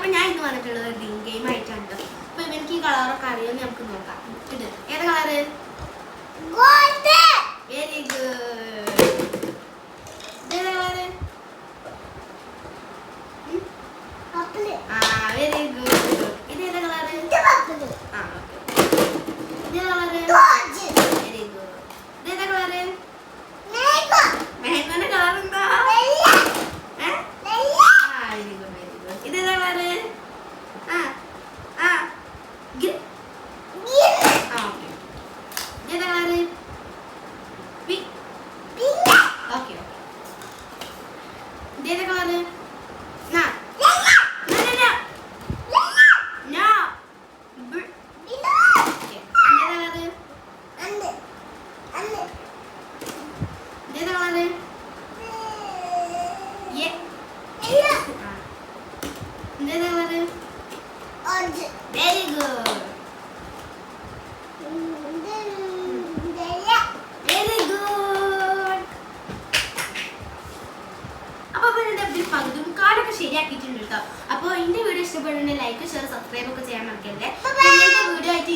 അപ്പൊ ഞാൻ ഇന്ന് വന്നിട്ടുള്ളത് ഡ്രീം ഗെയിം ആയിട്ടാണ്. അപ്പൊ ഇവർക്ക് ഈ കളറൊക്കെ അറിയാമെന്ന് നമുക്ക് നോക്കാം. ഇത് ഏതാ കളറ്? Very good. ഇതേതാ കളറ്? ആ വെരി ഗുഡ്. ഇതേതാ കളറ്? ആ ഓക്കെ. ഇതേതാ കളറ്? Very good. ഇതേതാ കളറ്? മാംഗോന്റെ കളർ എന്താ? ഇതേതാ കളറ്? ഇതേതാ കളറ്? ഓക്കെ. ഇതേതാ colour? Very good. Very good. അപ്പോൾ ഇതിന്റെ പകുതിയും കാലൊക്കെ ശരിയാക്കിയിട്ടുണ്ട് കേട്ടോ. അപ്പോൾ ഇന്റെ വീഡിയോ ഇഷ്ടപ്പെടുന്നുണ്ടെങ്കിൽ ലൈക്ക് ഷെയർ സബ്സ്ക്രൈബ് ഒക്കെ ചെയ്യാൻ മറക്കരുത്. ഇങ്ങനത്തെ വീഡിയോ ആയിട്ട്